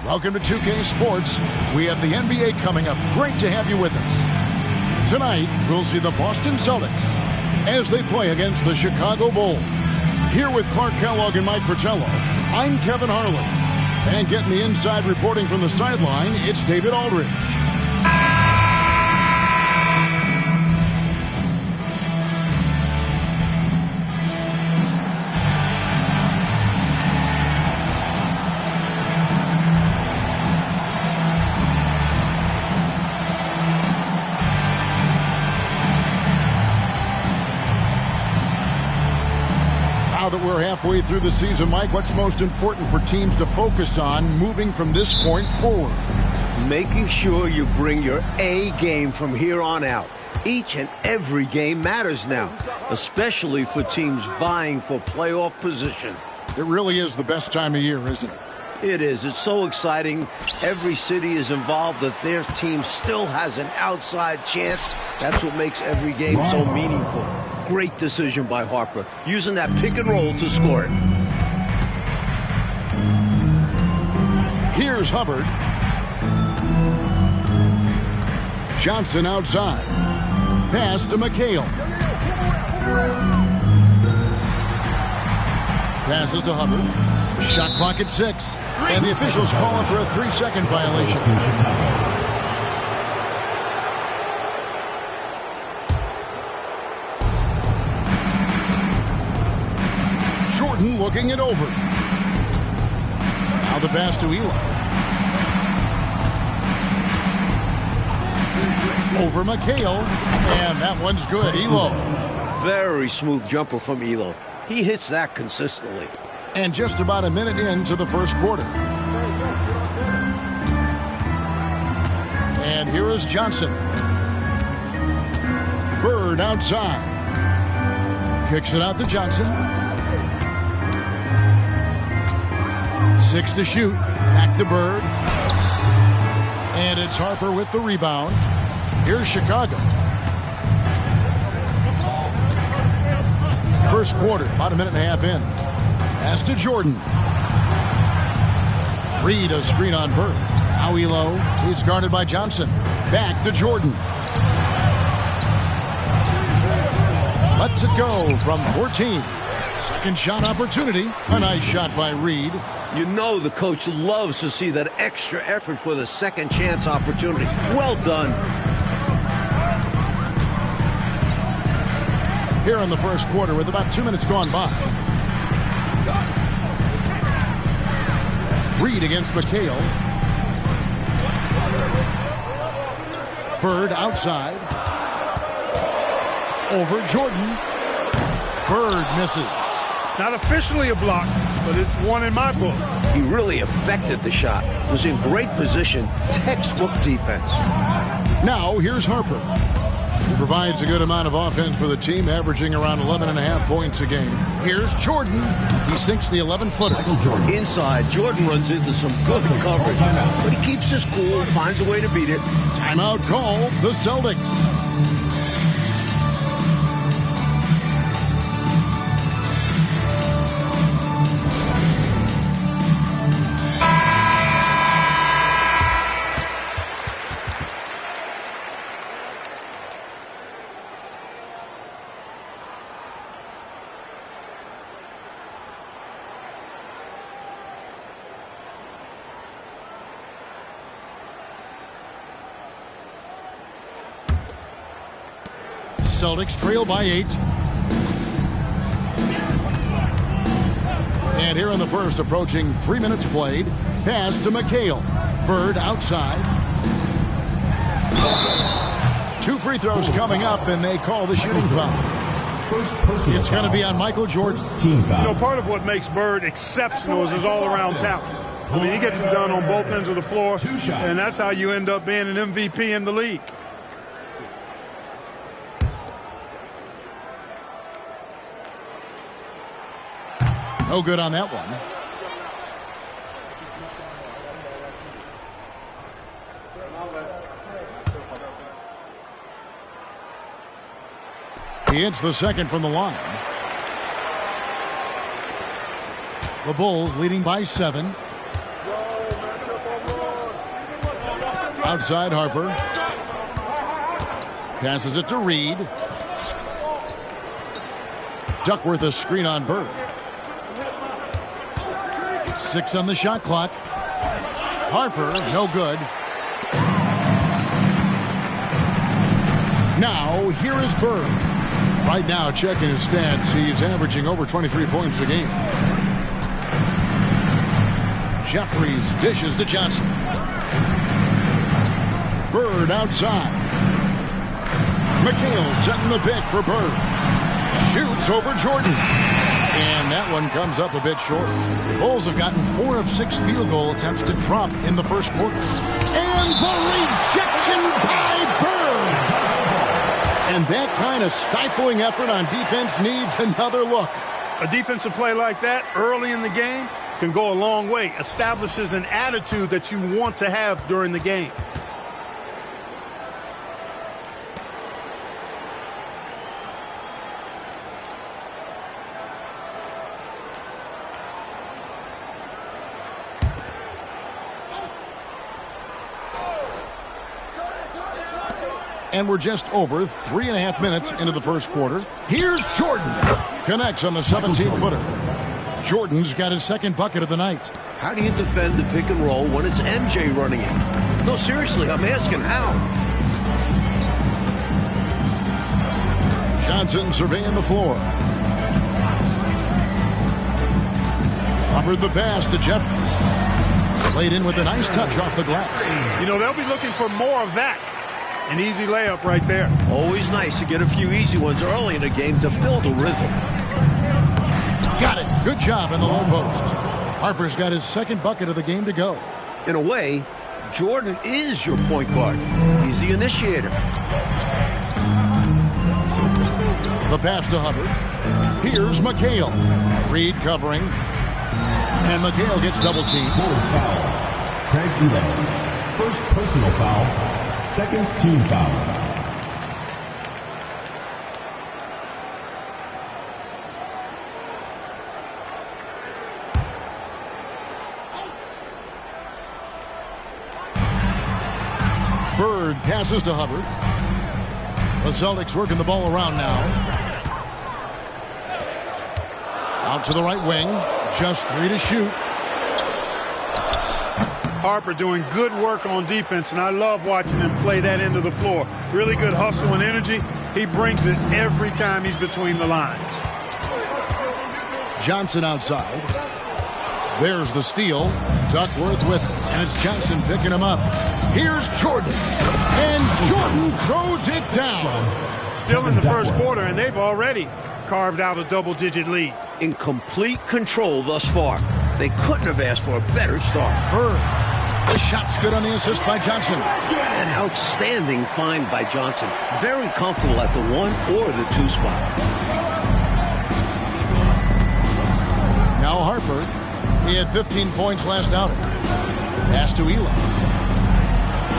Welcome to 2K Sports. We have the NBA coming up. Great to have you with us. Tonight, we'll see the Boston Celtics as they play against the Chicago Bulls. Here with Clark Kellogg and Mike Fratello, I'm Kevin Harlan. And getting the inside reporting from the sideline, it's David Aldridge. Now that we're halfway through the season, Mike, what's most important for teams to focus on moving from this point forward? Making sure you bring your A game from here on out. Each and every game matters now, especially for teams vying for playoff position. It really is the best time of year, isn't it? It is. It's so exciting. Every city is involved that their team still has an outside chance. That's what makes every game so meaningful. Great decision by Harper, using that pick and roll to score it. Here's Hubbard. Johnson outside. Pass to McHale. Passes to Hubbard. Shot clock at 6. And the officials calling for a 3-second violation. Jordan looking it over. Now the pass to Elo. Over McHale. And that one's good. Elo. Very smooth jumper from Elo. He hits that consistently. And just about a minute into the first quarter. And here is Johnson. Bird outside. Kicks it out to Johnson. 6 to shoot. Back to Bird. And it's Harper with the rebound. Here's Chicago. First quarter, about a minute and a half in. Pass to Jordan. Reed a screen on Bird. Now Elo. He's guarded by Johnson. Back to Jordan. Lets it go from 14. Second shot opportunity. A nice shot by Reed. You know the coach loves to see that extra effort for the second chance opportunity. Well done. Here in the first quarter with about 2 minutes gone by. Reed against McHale. Bird outside. Over Jordan. Bird misses. Not officially a block, but it's one in my book. He really affected the shot. Was in great position. Textbook defense. Now here's Harper. He provides a good amount of offense for the team, averaging around 11.5 points a game. Here's Jordan. He sinks the 11-footer. Inside, Jordan runs into some good coverage, but he keeps his cool, finds a way to beat it. Timeout call, the Celtics. Celtics trail by 8. And here in the first, approaching 3 minutes played. Pass to McHale. Bird outside. 2 free throws coming up, and they call the shooting foul. It's going to be on Michael Jordan. You know, part of what makes Bird exceptional is his all-around talent. I mean, he gets it done on both ends of the floor, and that's how you end up being an MVP in the league. No good on that one. He hits the second from the line. The Bulls leading by 7. Outside Harper. Passes it to Reed. Duckworth a screen on Bird. 6 on the shot clock. Harper, no good. Now, here is Bird. Right now, checking his stats, he's averaging over 23 points a game. Jefferies dishes to Johnson. Bird outside. McHale setting the pick for Bird. Shoots over Jordan. And that one comes up a bit short. The Bulls have gotten 4 of 6 field goal attempts to drop in the first quarter. And the rejection by Bird. And that kind of stifling effort on defense needs another look. A defensive play like that early in the game can go a long way. Establishes an attitude that you want to have during the game. And we're just over 3.5 minutes into the first quarter. Here's Jordan. Connects on the 17-footer. Jordan's got his second bucket of the night. How do you defend the pick and roll when it's MJ running it? No, seriously, I'm asking how. Johnson surveying the floor. Covered the pass to Jefferies. Laid in with a nice touch off the glass. You know, they'll be looking for more of that. An easy layup right there. Always nice to get a few easy ones early in a game to build a rhythm. Got it. Good job in the low post. Harper's got his second bucket of the game to go. In a way, Jordan is your point guard. He's the initiator. The pass to Hubbard. Here's McHale. Reed covering. And McHale gets double teamed. Bulls foul. Craig Elo. First personal foul. Second team foul. Bird passes to Hubbard. The Celtics working the ball around now. Out to the right wing. Just 3 to shoot. Harper doing good work on defense, and I love watching him play that end of the floor. Really good hustle and energy. He brings it every time he's between the lines. Johnson outside. There's the steal. Duckworth with it, and it's Johnson picking him up. Here's Jordan, and Jordan throws it down. Still in the first quarter, and they've already carved out a double-digit lead. In complete control thus far. They couldn't have asked for a better start. Bird. The shot's good on the assist by Johnson. An outstanding find by Johnson. Very comfortable at the 1 or the 2 spot. Now Harper. He had 15 points last outing. Pass to Elo.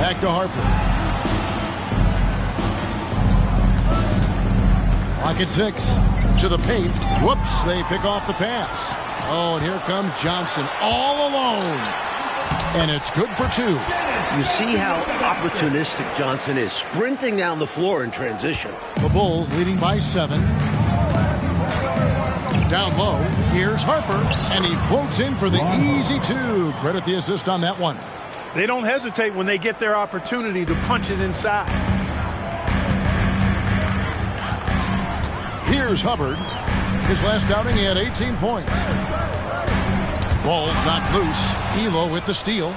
Back to Harper. Clock at 6. To the paint. Whoops, they pick off the pass. Oh, and here comes Johnson all alone. And it's good for 2. You see how opportunistic Johnson is, sprinting down the floor in transition. The Bulls leading by 7. Down low, here's Harper, and he floats in for the easy 2. Credit the assist on that one. They don't hesitate when they get their opportunity to punch it inside. Here's Hubbard. His last outing, he had 18 points. Ball's knocked loose. Elo with the steal.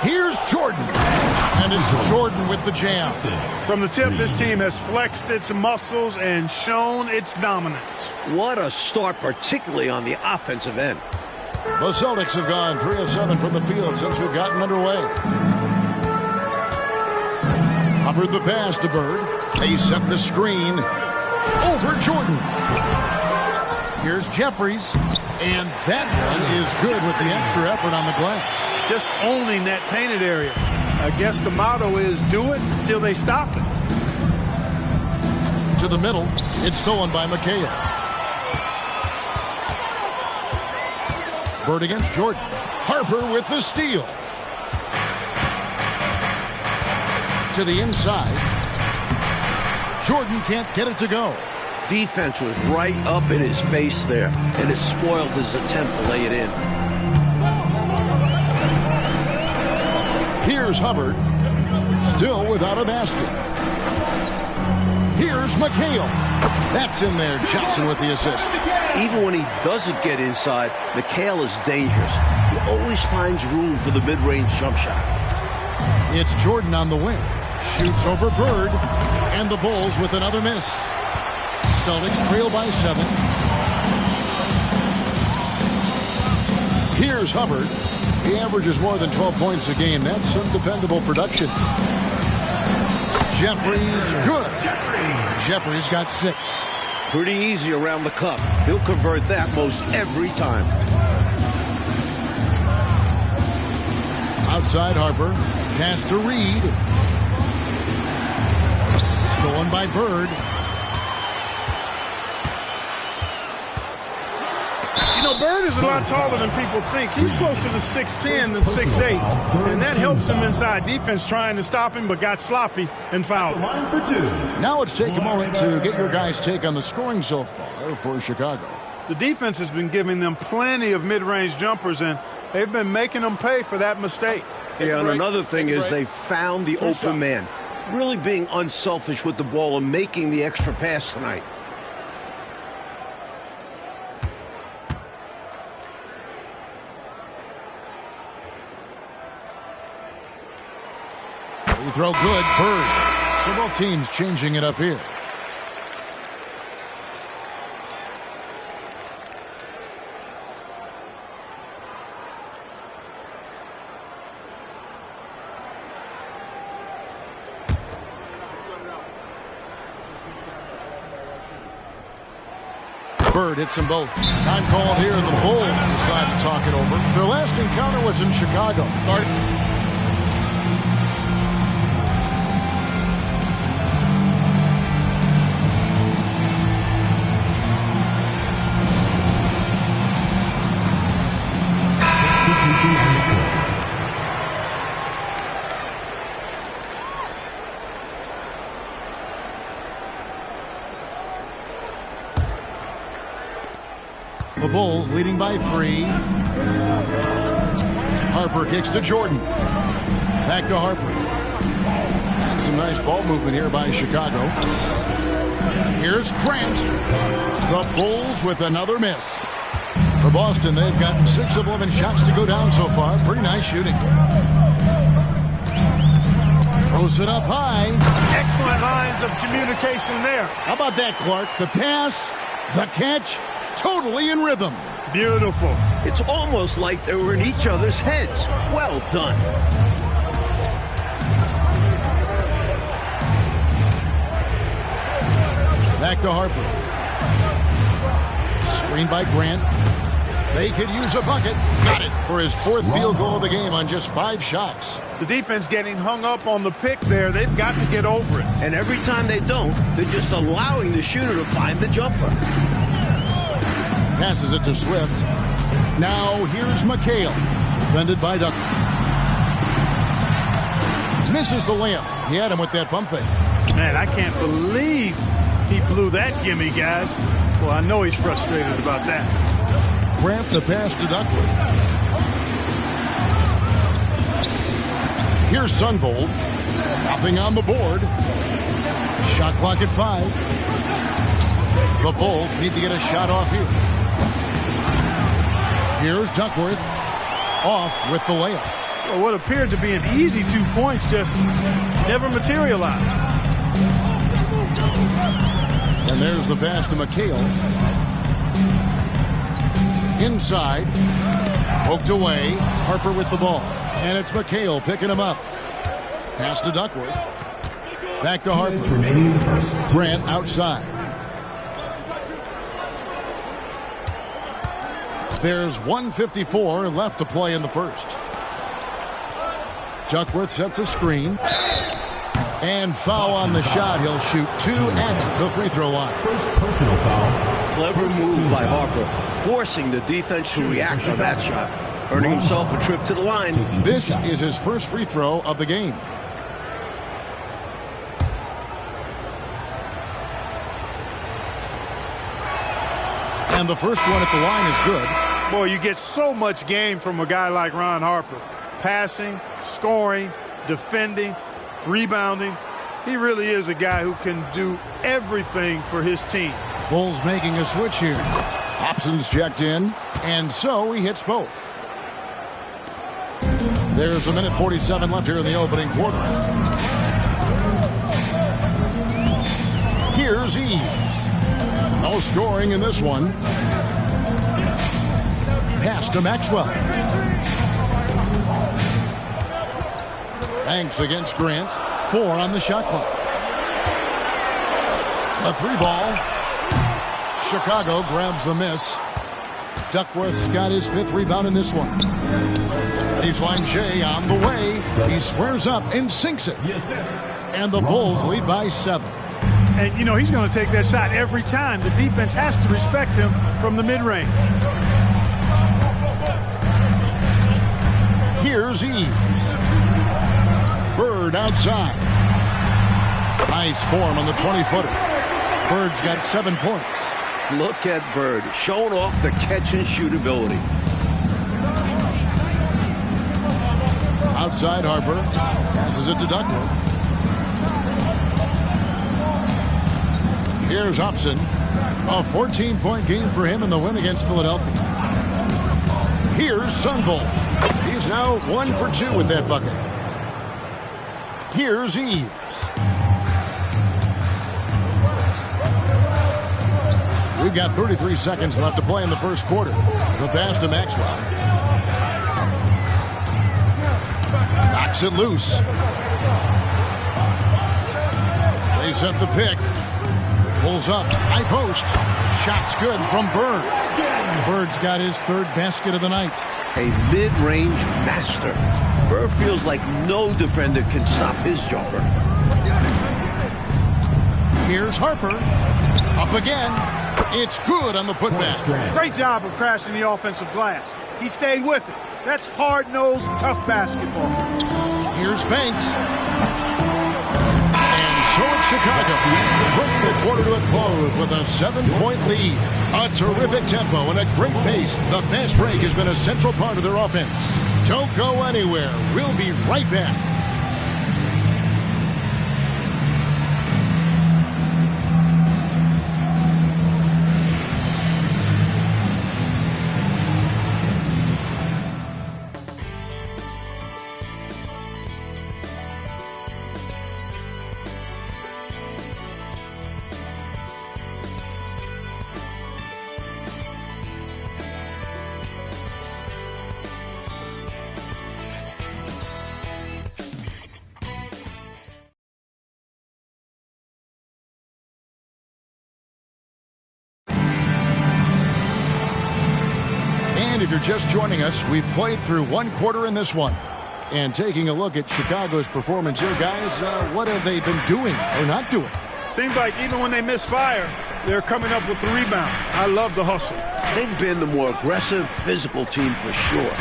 Here's Jordan. And it's Jordan with the jam. From the tip, this team has flexed its muscles and shown its dominance. What a start, particularly on the offensive end. The Celtics have gone 3 of 7 from the field since we've gotten underway. Hubbard the pass to Bird. They set the screen over Jordan. Here's Jefferies, and that one is good with the extra effort on the glass. Just owning that painted area. I guess the motto is do it until they stop it. To the middle, it's stolen by McHale. Bird against Jordan. Harper with the steal. To the inside. Jordan can't get it to go. Defense was right up in his face there, and it spoiled his attempt to lay it in. Here's Hubbard, still without a basket. Here's McHale. That's in there. Johnson with the assist. Even when he doesn't get inside, McHale is dangerous. He always finds room for the mid-range jump shot. It's Jordan on the wing. Shoots over Bird, and the Bulls with another miss. Celtics trail by 7. Here's Hubbard. He averages more than 12 points a game. That's some dependable production. Jefferies, good. Jefferies got 6. Pretty easy around the cup. He'll convert that most every time. Outside Harper. Pass to Reed. Stolen by Bird. You know, Bird is a lot taller than people think. He's closer to 6'10 than 6'8. And that helps him inside defense trying to stop him, but got sloppy and fouled. Now let's take a moment to get your guys' take on the scoring so far for Chicago. The defense has been giving them plenty of mid-range jumpers, and they've been making them pay for that mistake. Yeah, and another thing is they found the open man. Really being unselfish with the ball and making the extra pass tonight. Free throw good. Bird. So both teams changing it up here. Bird hits them both. Time called here. The Bulls decide to talk it over. Their last encounter was in Chicago. The Bulls leading by 3. Harper kicks to Jordan. Back to Harper. And some nice ball movement here by Chicago. Here's Grant. The Bulls with another miss. For Boston, they've gotten 6 of 11 shots to go down so far. Pretty nice shooting. Throws it up high. Excellent lines of communication there. How about that, Clark? The pass, the catch. Totally in rhythm. Beautiful. It's almost like they were in each other's heads. Well done. Back to Harper. Screened by Grant. They could use a bucket. Got it for his 4th field goal of the game on just 5 shots. The defense getting hung up on the pick there. They've got to get over it. And every time they don't, they're just allowing the shooter to find the jumper. Passes it to Swift. Now here's McHale. Defended by Duck. Misses the layup. He had him with that pump fake. Man, I can't believe he blew that gimme, guys. Well, I know he's frustrated about that. Grant the pass to Duckworth. Here's Sunvold. Nothing on the board. Shot clock at 5. The Bulls need to get a shot off here. Here's Duckworth. Off with the layup. Well, what appeared to be an easy 2 points just never materialized. And there's the pass to McHale. Inside. Poked away. Harper with the ball. And it's McHale picking him up. Pass to Duckworth. Back to Harper. Grant outside. There's 1:54 left to play in the first. Duckworth sets a screen. And foul on the shot. He'll shoot 2 at the free throw line. First personal foul. Clever move by Harper, forcing the defense to react on that shot. earning himself a trip to the line. This is his first free throw of the game. And the first one at the line is good. Boy, you get so much game from a guy like Ron Harper. Passing, scoring, defending, rebounding. He really is a guy who can do everything for his team. Bulls making a switch here. Hobson's checked in, and so he hits both. There's a minute 47 left here in the opening quarter. Here's Eves. No scoring in this one. Pass to Maxwell. Banks against Grant. 4 on the shot clock. A 3-ball. Chicago grabs the miss. Duckworth's got his 5th rebound in this one. Baseline J on the way. He squares up and sinks it. And the Bulls lead by 7. And, you know, he's going to take that shot every time. The defense has to respect him from the mid-range. Here's Eves. Bird outside. Nice form on the 20-footer. Bird's got 7 points. Look at Bird showing off the catch-and-shoot ability. Outside Harper. Passes it to Duckworth. Here's Hobson. A 14-point game for him in the win against Philadelphia. Here's Sunvolt. He's now 1 for 2 with that bucket. Here's Eves. We've got 33 seconds left to play in the first quarter. The pass to Maxwell. Knocks it loose. They set the pick. Pulls up. High post. Shot's good from Bird. Bird's got his 3rd basket of the night. A mid-range master. Bird feels like no defender can stop his jumper. Here's Harper. Up again. It's good on the putback. Great job of crashing the offensive glass. He stayed with it. That's hard-nosed, tough basketball. Here's Banks. And so it's Chicago. Bring the quarter to a close with a 7-point lead. A terrific tempo and a great pace. The fast break has been a central part of their offense. Don't go anywhere. We'll be right back. If you're just joining us, we've played through 1 quarter in this one. And taking a look at Chicago's performance here, guys, what have they been doing or not doing? Seems like even when they miss fire, they're coming up with the rebound. I love the hustle. They've been the more aggressive, physical team for sure.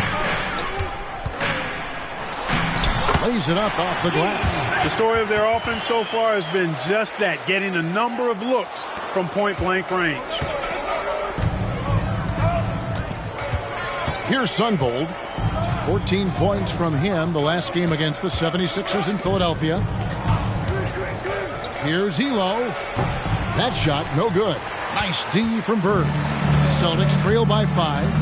Lays it up off the glass. The story of their offense so far has been just that, getting a number of looks from point-blank range. Here's Sunvolt. 14 points from him the last game against the 76ers in Philadelphia. Here's Elo. That shot, no good. Nice D from Bird. Celtics trail by 5.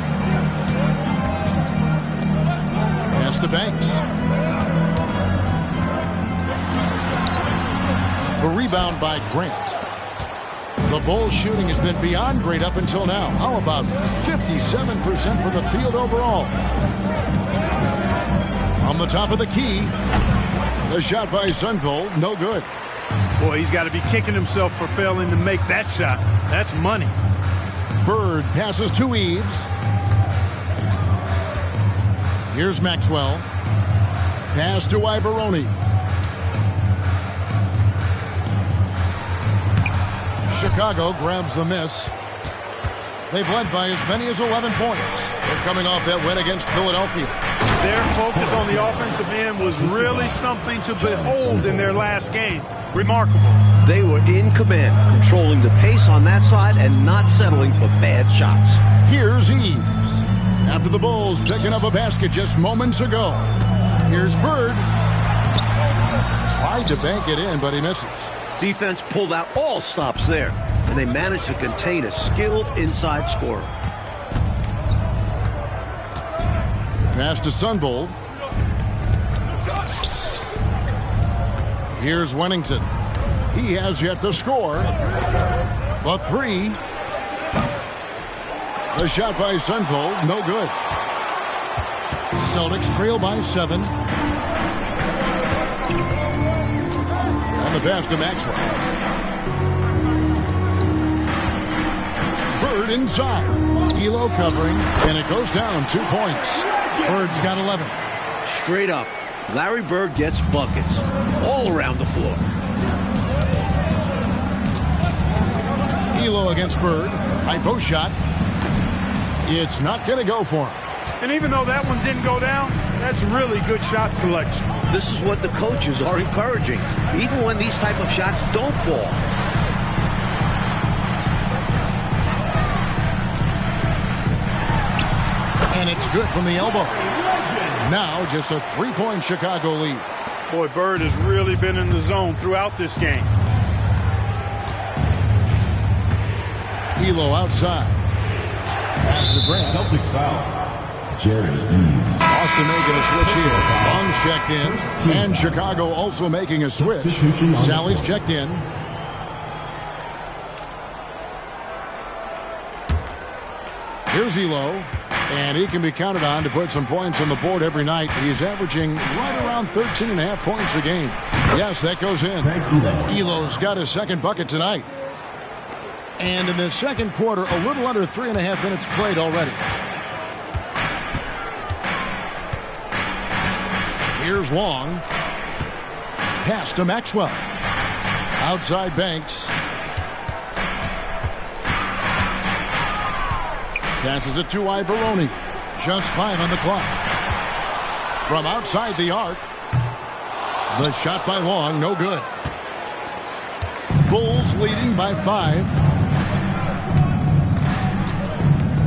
Pass to Banks. The rebound by Grant. The Bulls shooting has been beyond great up until now. How about 57% from the field overall? From the top of the key, the shot by Sunvolt, no good. Boy, he's got to be kicking himself for failing to make that shot. That's money. Bird passes to Eves. Here's Maxwell. Pass to Ivoroni. Chicago grabs the miss. They've led by as many as 11 points. They're coming off that win against Philadelphia. Their focus on the offensive end was really something to behold in their last game. Remarkable. They were in command, controlling the pace on that side and not settling for bad shots. Here's Eves. After the Bulls picking up a basket just moments ago. Here's Bird. Tried to bank it in, but he misses. Defense pulled out all stops there, and they managed to contain a skilled inside scorer. Pass to Sunvold. Here's Wennington. He has yet to score. The three. The shot by Sunvold, no good. Celtics trail by 7. And the pass to Maxwell. Bird inside. Elo covering, and it goes down 2 points. Bird's got 11. Straight up, Larry Bird gets buckets all around the floor. Elo against Bird. High post shot. It's not going to go for him. And even though that one didn't go down, that's really good shot selection. This is what the coaches are encouraging, even when these type of shots don't fall. And it's good from the elbow. Now just a 3-point Chicago lead. Boy, Bird has really been in the zone throughout this game. Elo outside. Pass to Grant. Celtics foul. Jerry Eves. Boston making a switch here. Long's checked in. And Chicago also making a switch. Sally's checked in. Here's Elo. And he can be counted on to put some points on the board every night. He's averaging right around 13.5 points a game. Yes, that goes in. Elo's got his second bucket tonight. And in the second quarter, a little under 3.5 minutes played already. Here's Long. Pass to Maxwell. Outside Banks. Passes it to Ivoroni. Just 5 on the clock. From outside the arc. The shot by Long, no good. Bulls leading by 5.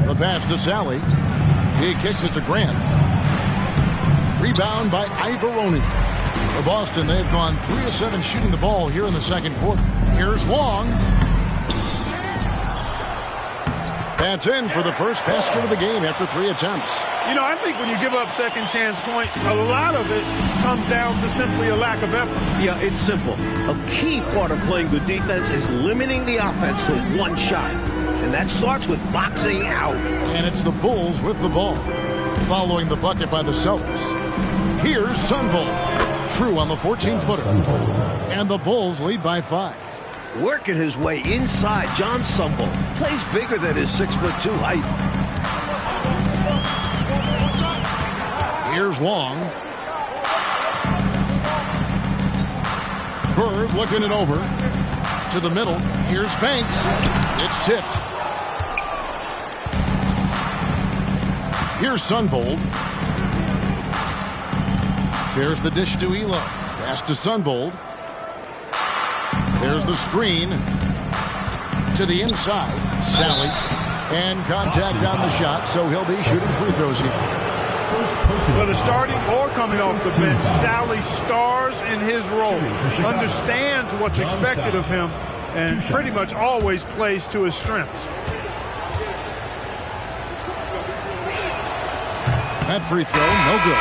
The pass to Sally. He kicks it to Grant. Rebound by Ivoroni. For Boston, they've gone 3 of 7 shooting the ball here in the second quarter. Here's Long. That's in for the first basket of the game after 3 attempts. You know, I think when you give up second chance points, a lot of it comes down to simply a lack of effort. Yeah, it's simple. A key part of playing good defense is limiting the offense to one shot. And that starts with boxing out. And it's the Bulls with the ball. Following the bucket by the Celtics. Here's Sunvold. True on the 14-footer. And the Bulls lead by 5. Working his way inside, John Sunvold plays bigger than his 6'2" height. Here's Long. Bird looking it over to the middle. Here's Banks. It's tipped. Here's Sunvold. There's the dish to Elo. Pass to Sunvold. There's the screen to the inside. Sally. And contact on the shot, so he'll be shooting free throws here. Whether starting or coming off the bench, Sally stars in his role, understands what's expected of him, and pretty much always plays to his strengths. That free throw, no good.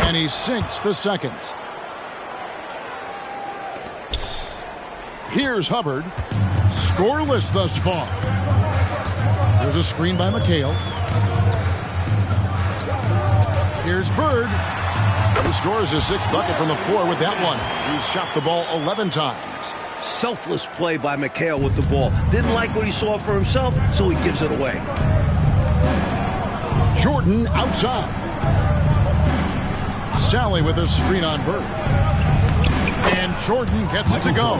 And he sinks the second. Here's Hubbard. Scoreless thus far. There's a screen by McHale. Here's Bird. He scores his 6th bucket from the floor with that one. He's shot the ball 11 times. Selfless play by McHale with the ball. Didn't like what he saw for himself, so he gives it away. Jordan outside. Sally with a screen on Bird. And Jordan gets it to go.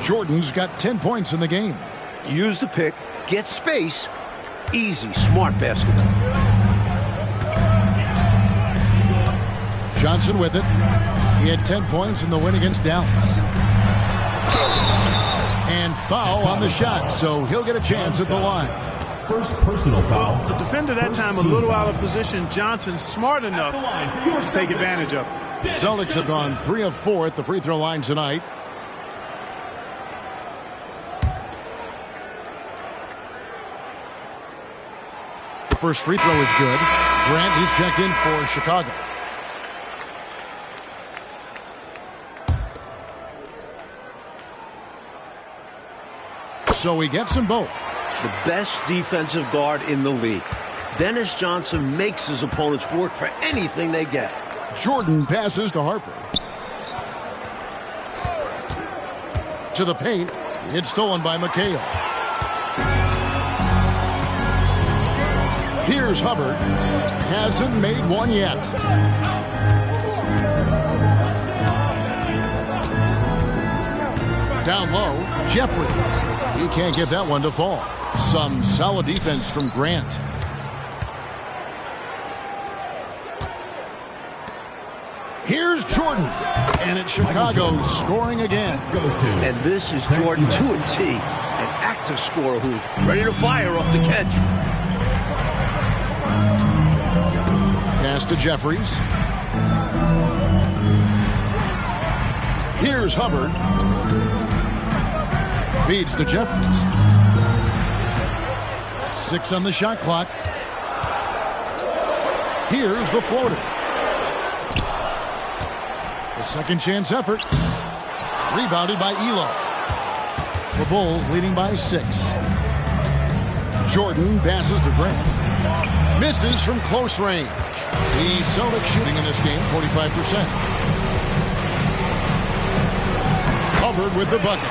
Jordan's got 10 points in the game. Use the pick, get space. Easy, smart basketball. Johnson with it. He had 10 points in the win against Dallas. And foul on the shot, so he'll get a chance at the line. First personal foul. The defender that time a little out of position. Johnson smart enough to take advantage of it. Celtics have gone 3 of 4 at the free throw line tonight. The first free throw is good. Grant, he's checked in for Chicago. So he gets them both. The best defensive guard in the league. Dennis Johnson makes his opponents work for anything they get. Jordan passes to Harper. To the paint. It's stolen by McHale. Here's Hubbard. Hasn't made one yet. Down low, Jefferies. He can't get that one to fall. Some solid defense from Grant. Here's Jordan. And it's Chicago scoring again. And this is Jordan to a T. An active scorer who's ready to fire off the catch. Pass to Jefferies. Here's Hubbard. Feeds to Jefferies. 6 on the shot clock. Here's the floater. The second chance effort. Rebounded by Elo. The Bulls leading by 6. Jordan passes to Grant. Misses from close range. The Celtics shooting in this game 45%. Hubbard with the bucket.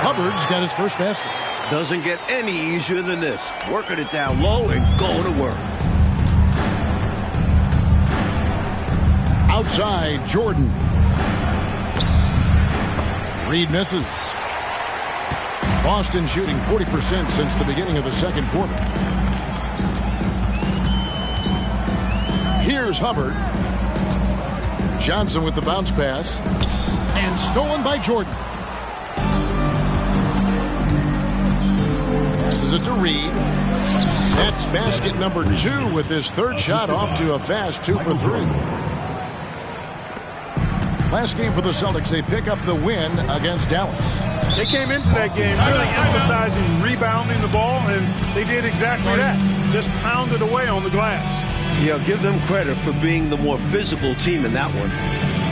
Hubbard's got his first basket. Doesn't get any easier than this. Working it down low and going to work. Outside, Jordan. Reed misses. Boston shooting 40% since the beginning of the second quarter. Here's Hubbard. Johnson with the bounce pass. And stolen by Jordan. Passes it to Reed. That's basket number 2 with his third shot off to a fast 2 for 3. Last game for the Celtics, they pick up the win against Dallas. They came into that game really emphasizing rebounding the ball, and they did exactly that. Just pounded away on the glass. Yeah, give them credit for being the more physical team in that one.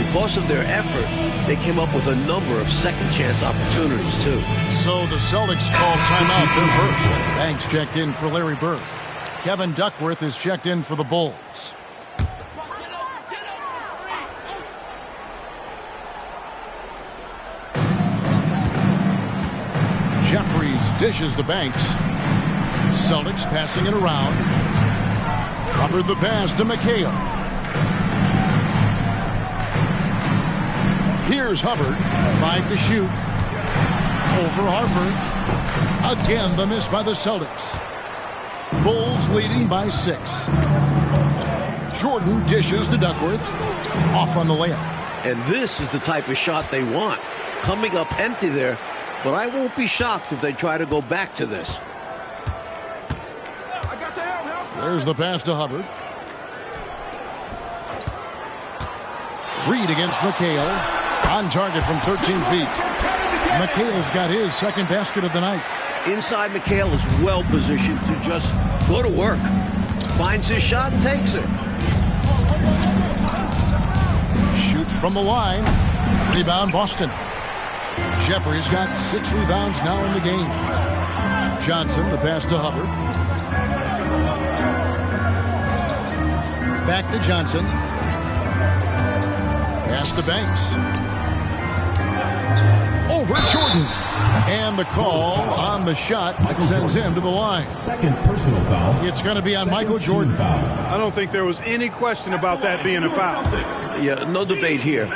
Because of their effort, they came up with a number of second chance opportunities, too. So the Celtics call timeout their first. Banks checked in for Larry Bird. Kevin Duckworth is checked in for the Bulls. Jefferies dishes to Banks. Celtics passing it around. Hubbard the pass to McHale. Here's Hubbard. 5 to shoot. Over Harper. Again the miss by the Celtics. Bulls leading by 6. Jordan dishes to Duckworth. Off on the layup. And this is the type of shot they want. Coming up empty there. But I won't be shocked if they try to go back to this. There's the pass to Hubbard. Reed against McHale. On target from 13 feet. McHale's got his second basket of the night. Inside, McHale is well positioned to just go to work. Finds his shot and takes it. Shoots from the line. Rebound Boston. Jefferies got 6 rebounds now in the game. Johnson, the pass to Hubbard. Back to Johnson. Pass to Banks. Over Jordan. And the call on the shot that sends him to the line. Second personal foul. It's going to be on Michael Jordan. I don't think there was any question about that being a foul. Yeah, no debate here.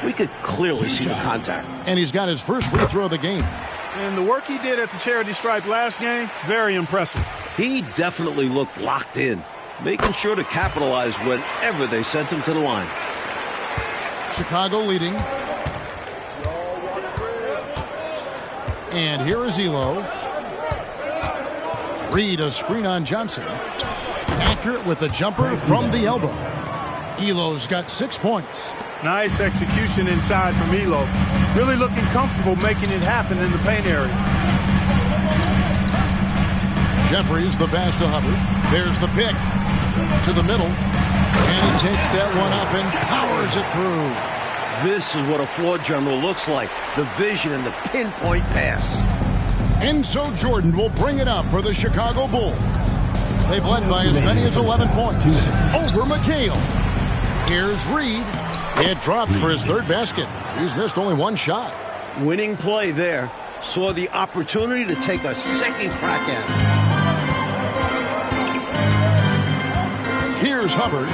We could clearly see the contact. And he's got his first free throw of the game. And the work he did at the charity stripe last game, very impressive. He definitely looked locked in, making sure to capitalize whenever they sent him to the line. Chicago leading. And here is Elo. Reed, a screen on Johnson. Accurate with the jumper from the elbow. Elo's got 6 points. Nice execution inside from Elo. Really looking comfortable making it happen in the paint area. Jefferies, the pass to Hubbard. There's the pick to the middle. And he takes that one up and powers it through. This is what a floor general looks like. The vision and the pinpoint pass. And so Jordan will bring it up for the Chicago Bulls. They've led by as many as 11 points over McHale. Here's Reed. It drops for his third basket. He's missed only one shot. Winning play there. Saw the opportunity to take a second crack at it. Here's Hubbard.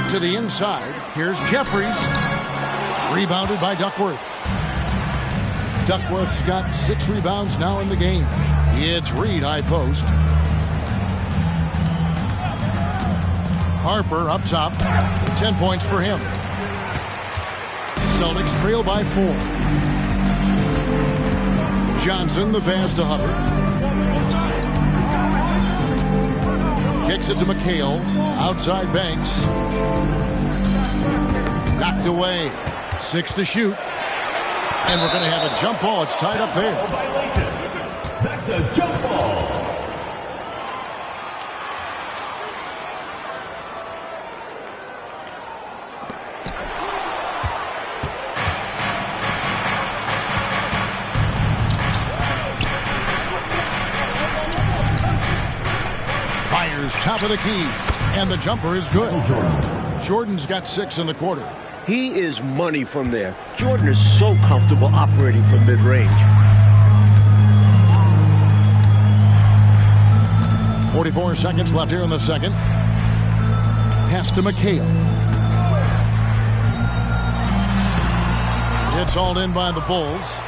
To the inside. Here's Jefferies. Rebounded by Duckworth. Duckworth's got 6 rebounds now in the game. It's Reed, high post. Harper up top. 10 points for him. Celtics trail by 4. Johnson, the pass to Hubbard. Kicks it to McHale. Outside Banks. Knocked away. 6 to shoot. And we're going to have a jump ball. It's tied up there. That's a jump ball. Fires top of the key. And the jumper is good. Jordan's got 6 in the quarter. He is money from there. Jordan is so comfortable operating from mid-range. 44 seconds left here in the second. Pass to McHale. It's hauled in by the Bulls.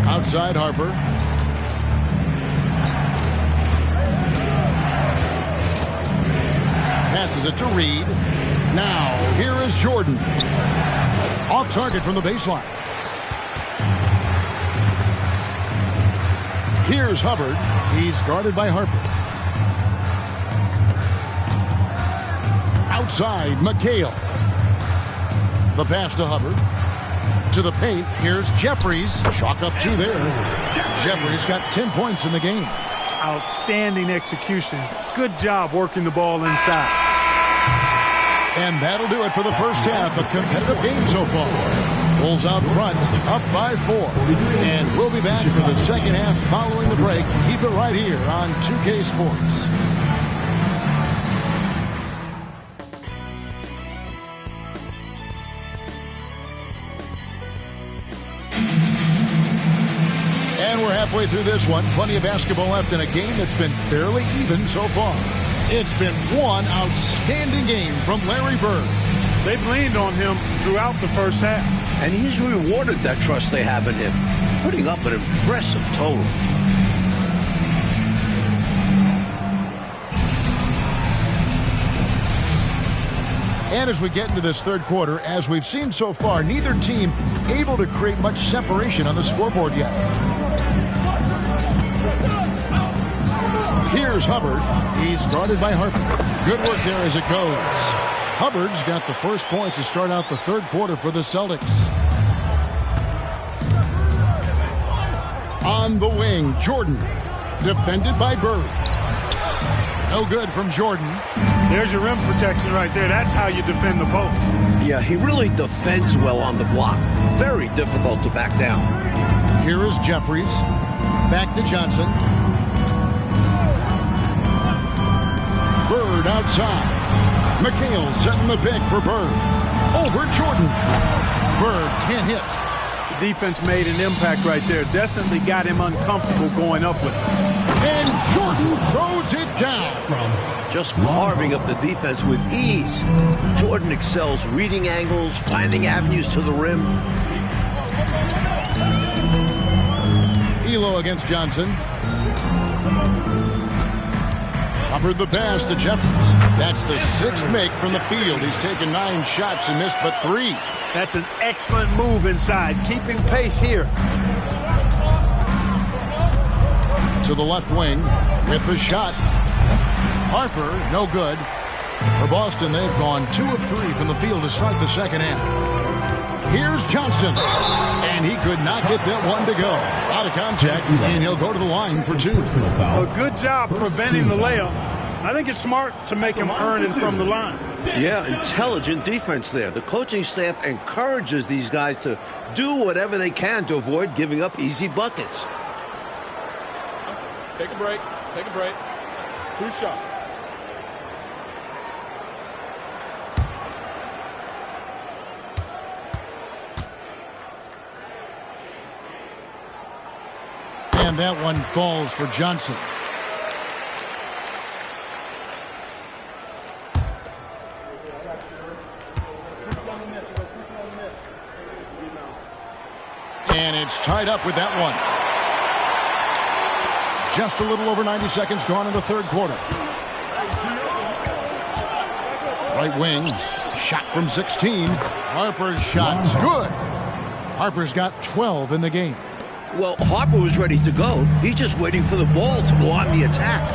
Outside Harper. Passes it to Reed. Now, here is Jordan. Off target from the baseline. Here's Hubbard. He's guarded by Harper. Outside, McHale. The pass to Hubbard. To the paint. Here's Jefferies. Chalk up 2 there. Jefferies got 10 points in the game. Outstanding execution. Good job working the ball inside. And that'll do it for the first half. A competitive game so far. Bulls out front, up by 4. And we'll be back for the second half following the break. Keep it right here on 2K Sports. And we're halfway through this one. Plenty of basketball left in a game that's been fairly even so far. It's been one outstanding game from Larry Bird. They've leaned on him throughout the first half. And he's rewarded that trust they have in him, putting up an impressive total. And as we get into this third quarter, as we've seen so far, neither team able to create much separation on the scoreboard yet. Here's Hubbard. He's guarded by Harper. Good work there as it goes. Hubbard's got the first points to start out the third quarter for the Celtics. On the wing, Jordan. Defended by Bird. No good from Jordan. There's your rim protection right there. That's how you defend the post. Yeah, he really defends well on the block. Very difficult to back down. Here is Jefferies. Back to Johnson. Bird outside. McHale setting the pick for Bird. over Jordan. Bird can't hit. The defense made an impact right there. Definitely got him uncomfortable going up with it. And Jordan throws it down. Just carving up the defense with ease. Jordan excels reading angles, finding avenues to the rim. Elo against Johnson. Upward the pass to Jefferies. That's the sixth make from the field. He's taken 9 shots and missed but 3. That's an excellent move inside, keeping pace here. To the left wing with the shot. Harper, no good. For Boston, they've gone 2 of 3 from the field to start the second half. Here's Johnson, and he could not get that one to go. Out of contact, and he'll go to the line for 2. A good job preventing the layup. I think it's smart to make him earn it from the line. Yeah, intelligent defense there. The coaching staff encourages these guys to do whatever they can to avoid giving up easy buckets. Take a break. Take a break. 2 shots. And that one falls for Johnson. And it's tied up with that one. Just a little over 90 seconds gone in the third quarter. Right wing, shot from 16. Harper's shot's good. Harper's got 12 in the game. Well, Harper was ready to go. He's just waiting for the ball to go on the attack.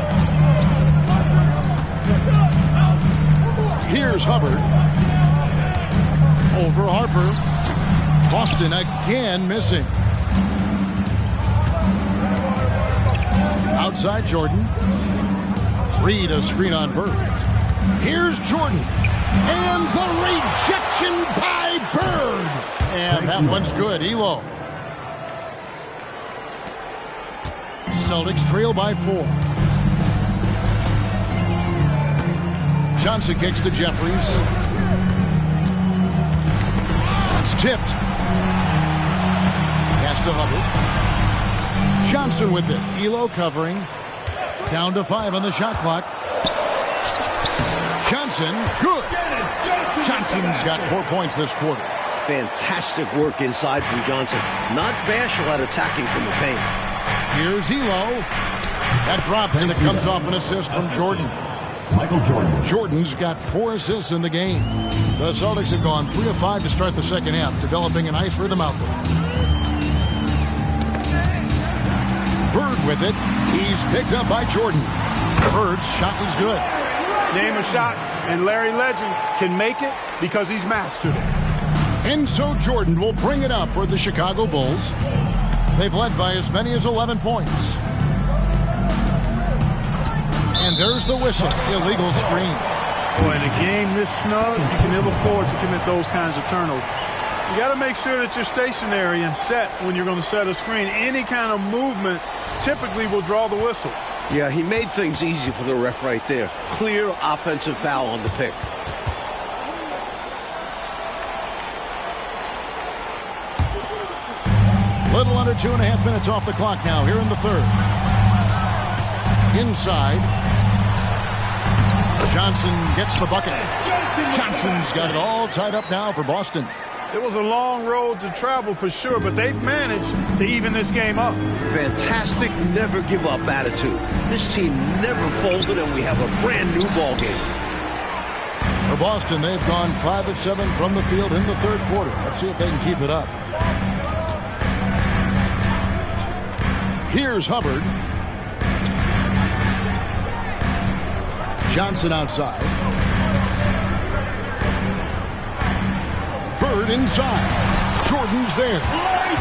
Here's Hubbard. Over Harper. Boston again missing. Outside Jordan. Reed a screen on Bird. Here's Jordan. And the rejection by Bird. And that one's good. Elo. Celtics trail by 4. Johnson kicks to Jefferies. That's tipped. Pass to Hubbard. Johnson with it. Elo covering. Down to 5 on the shot clock. Johnson, good. Johnson's got 4 points this quarter. Fantastic work inside from Johnson. Not bashful at attacking from the paint. Here's Elo. That drops and it comes off an assist from Jordan. Michael Jordan. Jordan's got 4 assists in the game. The Celtics have gone 3 of 5 to start the second half, developing a nice rhythm out there. Bird with it. He's picked up by Jordan. Bird's shot was good. Name a shot, and Larry Legend can make it because he's mastered it. And so Jordan will bring it up for the Chicago Bulls. They've led by as many as 11 points. And there's the whistle. Illegal screen. Boy, in a game this snug, you can ill afford to commit those kinds of turnovers. You got to make sure that you're stationary and set when you're going to set a screen. Any kind of movement typically will draw the whistle. Yeah, he made things easy for the ref right there. Clear offensive foul on the pick. Little under 2.5 minutes off the clock now here in the third. Inside. Johnson gets the bucket. Johnson's got it all tied up now for Boston. It was a long road to travel for sure, but they've managed to even this game up. Fantastic never give up attitude. This team never folded, and we have a brand new ball game. For Boston, they've gone 5 of 7 from the field in the third quarter. Let's see if they can keep it up. Here's Hubbard. Johnson outside. Bird inside. Jordan's there.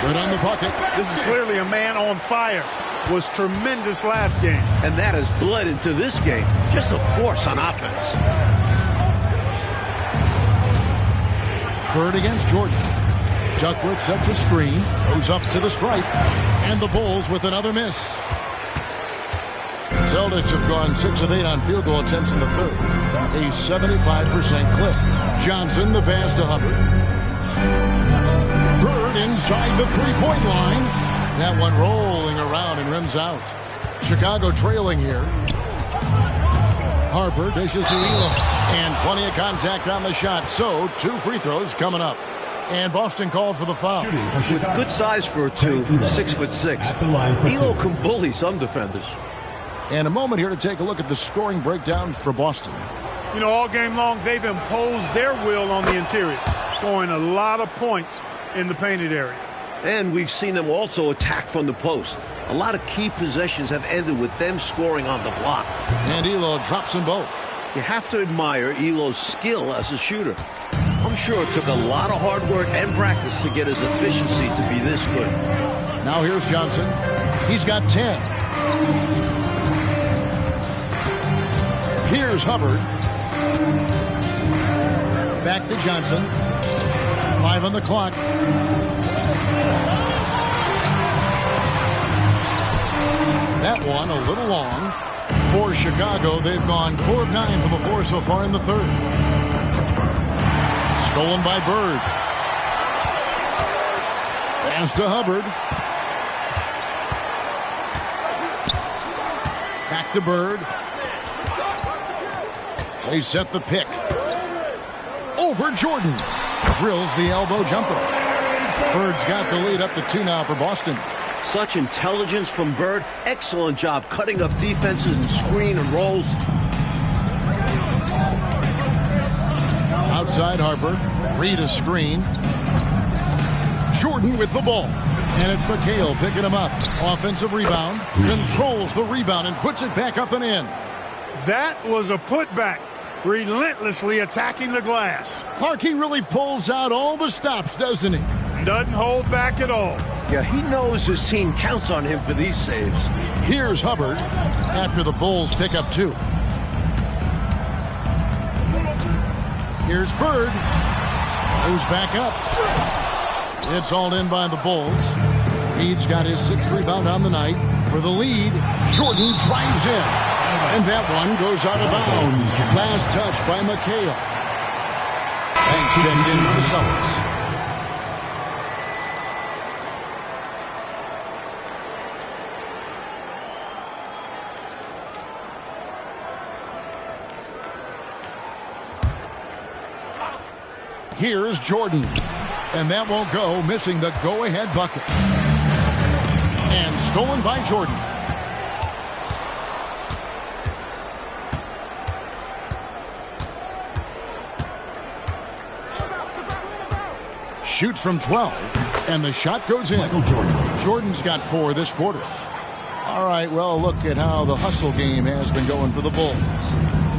Good on the bucket. This is clearly a man on fire. Was tremendous last game. And that has bled into this game. Just a force on offense. Bird against Jordan. Duckworth sets a screen. Goes up to the stripe. And the Bulls with another miss. Celtics have gone 6 of 8 on field goal attempts in the third. A 75% clip. Johnson, the pass to Hubbard. Bird inside the three-point line. That one rolling around and rims out. Chicago trailing here. Harper dishes to Elo. And plenty of contact on the shot. So, 2 free throws coming up. And Boston called for the foul. With good size for a 2, 6'6". Elo can bully some defenders. And a moment here to take a look at the scoring breakdown for Boston. You know, all game long, they've imposed their will on the interior, scoring a lot of points in the painted area. And we've seen them also attack from the post. A lot of key possessions have ended with them scoring on the block. And Elo drops them both. You have to admire Elo's skill as a shooter. I'm sure it took a lot of hard work and practice to get his efficiency to be this good. Now here's Johnson. He's got 10. Here's Hubbard. Back to Johnson. 5 on the clock. That one a little long. For Chicago, they've gone 4 of 9 from the floor so far in the third. Stolen by Bird. Pass to Hubbard. Back to Bird. They set the pick. Over Jordan. Drills the elbow jumper. Bird's got the lead up to 2 now for Boston. Such intelligence from Bird. Excellent job cutting up defenses and screen and rolls. Outside Harper. Reed a screen. Jordan with the ball. And it's McHale picking him up. Offensive rebound. Controls the rebound and puts it back up and in. That was a putback. Relentlessly attacking the glass. Clark, he really pulls out all the stops, doesn't he? Doesn't hold back at all. Yeah, he knows his team counts on him for these saves. Here's Hubbard after the Bulls pick up 2. Here's Bird. Goes back up. It's all in by the Bulls. Reed's got his 6th rebound on the night. For the lead, Jordan drives in. And that one goes out of bounds. Last touch by McHale. Thanks checked in for the Celtics. Here's Jordan. And that won't go, missing the go-ahead bucket. And stolen by Jordan. Shoots from 12, and the shot goes in. Jordan's got 4 this quarter. All right, well, look at how the hustle game has been going for the Bulls.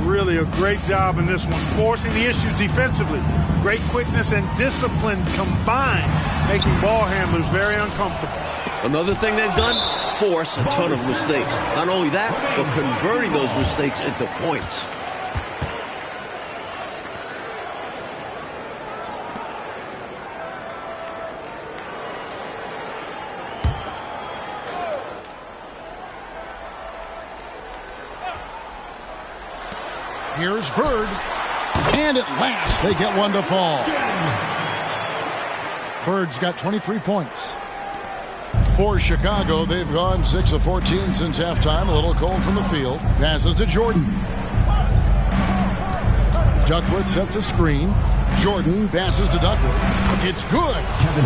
Really a great job in this one, forcing the issues defensively. Great quickness and discipline combined, making ball handlers very uncomfortable. Another thing they've done, force a ton of mistakes. Not only that, but converting those mistakes into points. Here's Bird. And at last, they get one to fall. Bird's got 23 points. For Chicago, they've gone 6 of 14 since halftime. A little cold from the field. Passes to Jordan. Duckworth sets a screen. Jordan passes to Duckworth. It's good.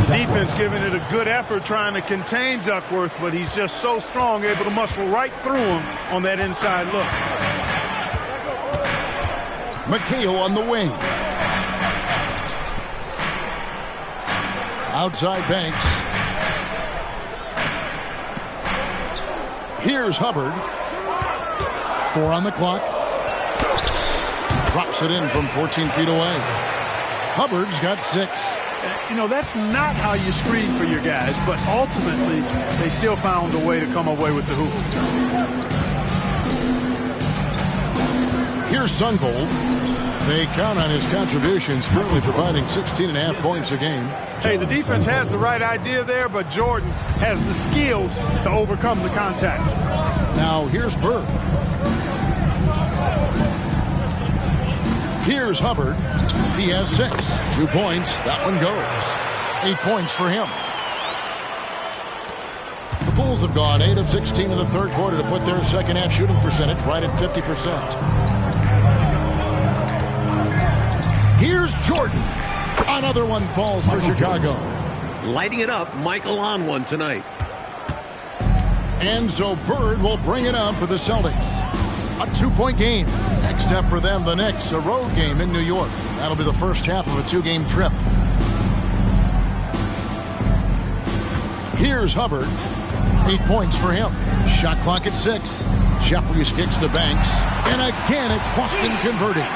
Defense giving it a good effort trying to contain Duckworth, but he's just so strong, able to muscle right through him on that inside look. McHale on the wing. Outside Banks. Here's Hubbard. 4 on the clock. Drops it in from 14 feet away. Hubbard's got 6. You know, that's not how you screen for your guys, but ultimately they still found a way to come away with the hoop. Here's Sungold. They count on his contributions, currently providing 16.5 points a game. Hey, the defense has the right idea there, but Jordan has the skills to overcome the contact. Now here's Bird. Here's Hubbard. He has 6. 2 points. That one goes. 8 points for him. The Bulls have gone 8 of 16 in the third quarter to put their second half shooting percentage right at 50%. Here's Jordan. Another one falls for Chicago. Lighting it up, Michael on one tonight. And so Bird will bring it up for the Celtics. A 2-point game. Next up for them, the Knicks, a road game in New York. That'll be the first half of a 2-game trip. Here's Hubbard. 8 points for him. Shot clock at 6. Jefferies kicks to Banks. And again, it's Boston converting.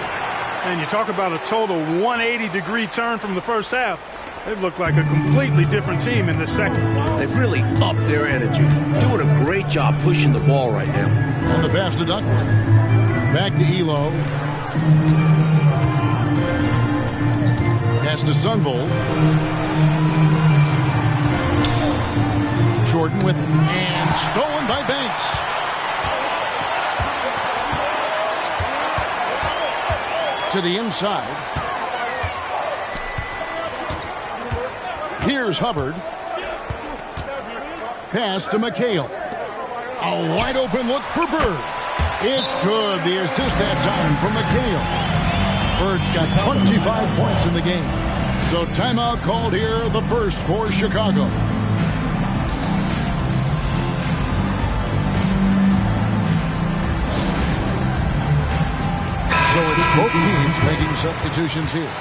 And you talk about a total 180-degree turn from the first half. They've looked like a completely different team in the second. They've really upped their energy. Doing a great job pushing the ball right now. And the pass to Duckworth. Back to Elo. Pass to Sunvold. Jordan with it. And stolen by Banks. To the inside. Here's Hubbard. Pass to McHale. A wide open look for Bird. It's good. The assist that time from McHale. Bird's got 25 points in the game. So timeout called here, the first for Chicago. So it's both teams making substitutions here.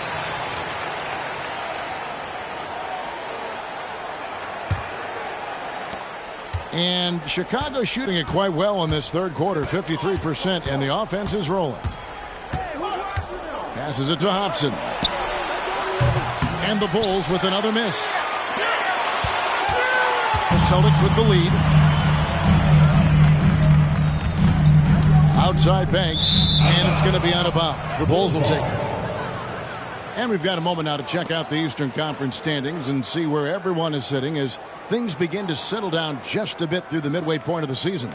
And Chicago shooting it quite well in this third quarter, 53%, and the offense is rolling. Passes it to Hobson. And the Bulls with another miss. The Celtics with the lead. Outside Banks, and it's going to be out of bounds. The Bulls will take it. And we've got a moment now to check out the Eastern Conference standings and see where everyone is sitting as things begin to settle down just a bit through the midway point of the season.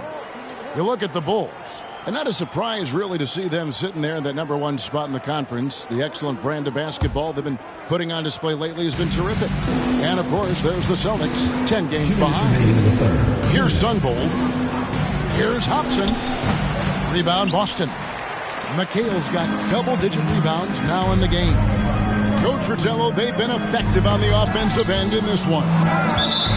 You look at the Bulls, and not a surprise really to see them sitting there in that #1 spot in the conference. The excellent brand of basketball they've been putting on display lately has been terrific. And of course, there's the Celtics, 10 games behind. Here's Sunvold. Here's Hobson. Rebound Boston. McHale's got double-digit rebounds now in the game. Coach Fratello, they've been effective on the offensive end in this one.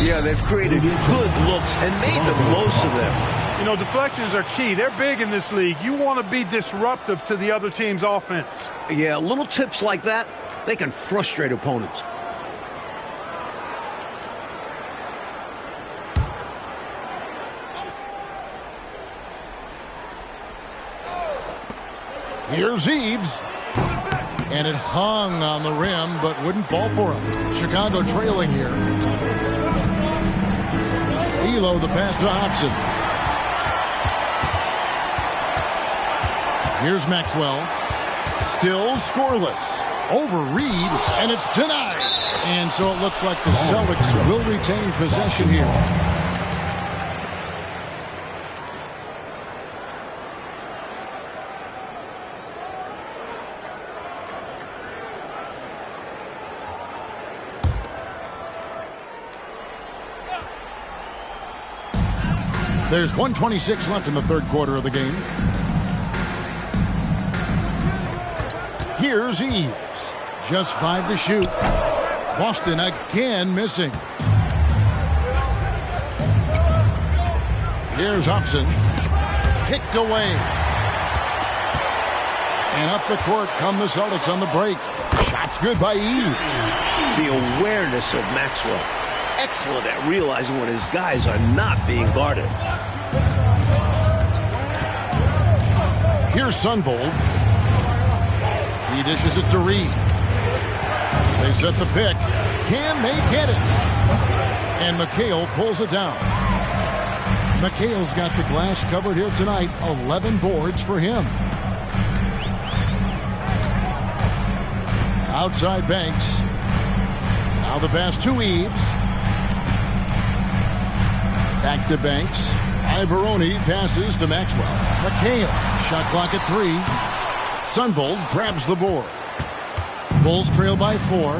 Yeah, they've created good looks and made the most of them. You know, deflections are key. They're big in this league. You want to be disruptive to the other team's offense. Yeah, little tips like that, they can frustrate opponents. Here's Eves. And it hung on the rim, but wouldn't fall for him. Chicago trailing here. Elo, the pass to Hobson. Here's Maxwell. Still scoreless. Over Reed, and it's denied. And so it looks like the Celtics will retain possession here. There's 1:26 left in the third quarter of the game. Here's Eves. Just 5 to shoot. Boston again missing. Here's Hobson. Kicked away. And up the court come the Celtics on the break. Shot's good by Eves. The awareness of Maxwell. Excellent at realizing when his guys are not being guarded. Here's Sunvold. He dishes it to Reed. They set the pick. Can they get it? And McHale pulls it down. McHale's got the glass covered here tonight. 11 boards for him. Outside Banks. Now the pass to Eves. Back to Banks. Ivoroni passes to Maxwell. McHale, shot clock at 3. Sunvold grabs the board. Bulls trail by 4.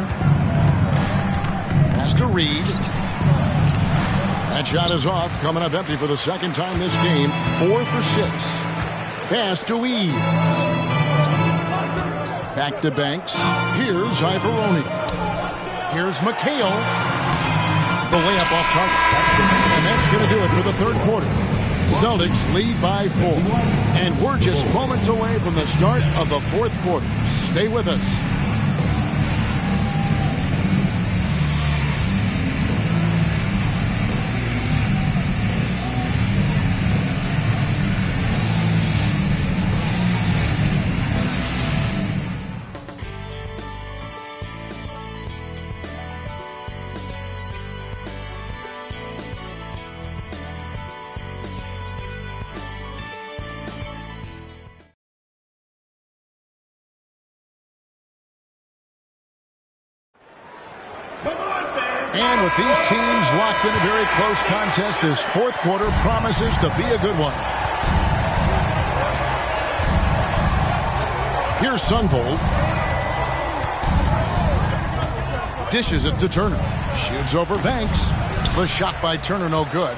Pass to Reed. That shot is off, coming up empty for the second time this game. 4 for 6. Pass to Reed. Back to Banks. Here's Ivoroni. Here's McHale. The layup off target. And that's going to do it for the third quarter. Celtics lead by 4. And we're just moments away from the start of the fourth quarter. Stay with us. And with these teams locked in a very close contest, this fourth quarter promises to be a good one. Here's Sunvold. Dishes it to Turner. Shoots over Banks. The shot by Turner no good.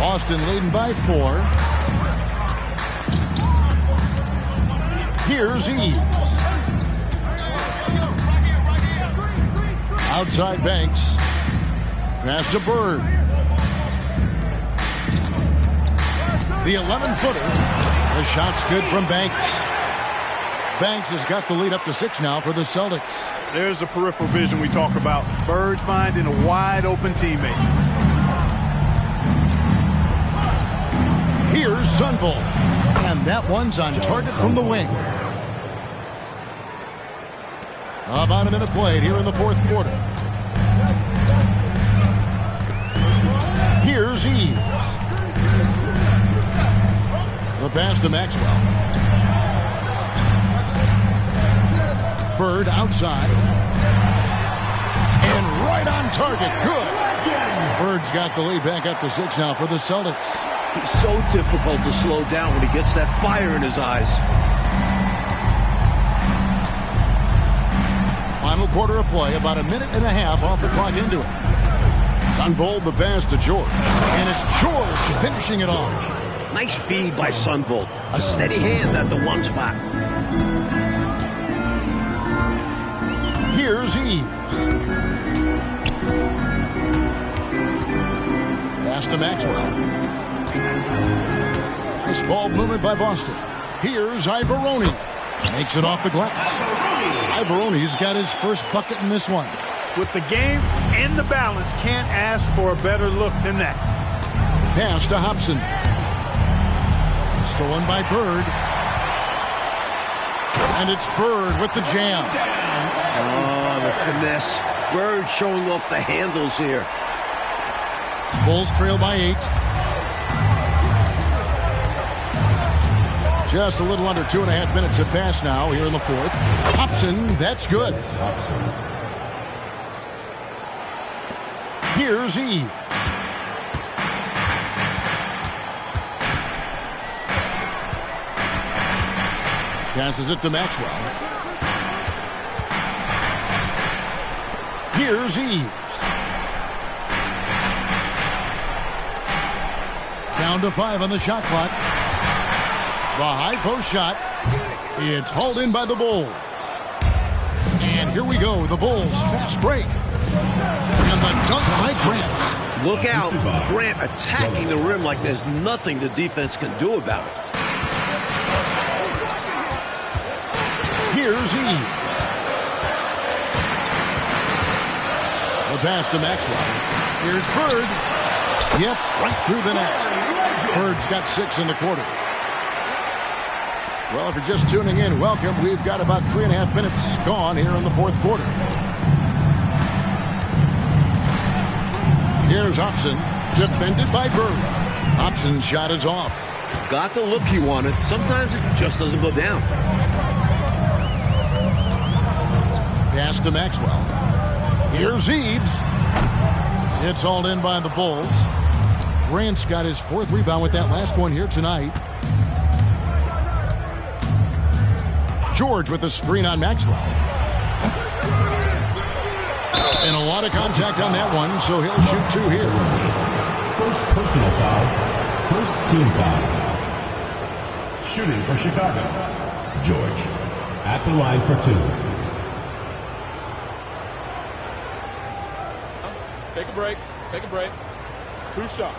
Boston leading by 4. Here's Eves. Outside Banks. Pass to Bird. The 11-footer. The shot's good from Banks. Banks has got the lead up to 6 now for the Celtics. There's the peripheral vision we talk about. Bird finding a wide open teammate. Here's Sunvold. And that one's on target from the wing. About a minute played here in the fourth quarter. Here's Eves. The pass to Maxwell. Bird outside. And right on target. Good. Bird's got the lead back up to 6 now for the Celtics. He's so difficult to slow down when he gets that fire in his eyes. Final quarter of play, about a minute and a half off the clock into it. Sunvold the pass to George. And it's George finishing it off. Nice feed by Sunvold. A steady hand at the one spot. Here's Eves. Pass to Maxwell. Nice ball movement by Boston. Here's Ivoroni. Makes it off the glass. Ivoroni's got his first bucket in this one. With the game and the balance, can't ask for a better look than that. Pass to Hobson. Stolen by Bird. And it's Bird with the jam. Oh, the finesse. Bird showing off the handles here. Bulls trail by 8. Just a little under 2.5 minutes have passed now here in the fourth. Hobson, that's good. Here's Eve. Passes it to Maxwell. Here's Eve. Down to 5 on the shot clock. The high post shot. It's hauled in by the Bulls. And here we go. The Bulls fast break. And the dunk by Grant. Look out. Grant attacking the rim like there's nothing the defense can do about it. Here's Eve. The pass to Maxwell. Here's Bird. Yep, right through the net. Bird's got 6 in the quarter. Well, if you're just tuning in, welcome. We've got about 3.5 minutes gone here in the fourth quarter. Here's Hobson, defended by Bird. Hobson's shot is off. Got the look he wanted. Sometimes it just doesn't go down. Pass to Maxwell. Here's Eves. It's hauled in by the Bulls. Grant's got his 4th rebound with that last one here tonight. George with the screen on Maxwell. And a lot of contact on that one, so he'll shoot 2 here. First personal foul. First team foul. Shooting for Chicago, George. At the line for 2. Take a break. Take a break. 2 shots.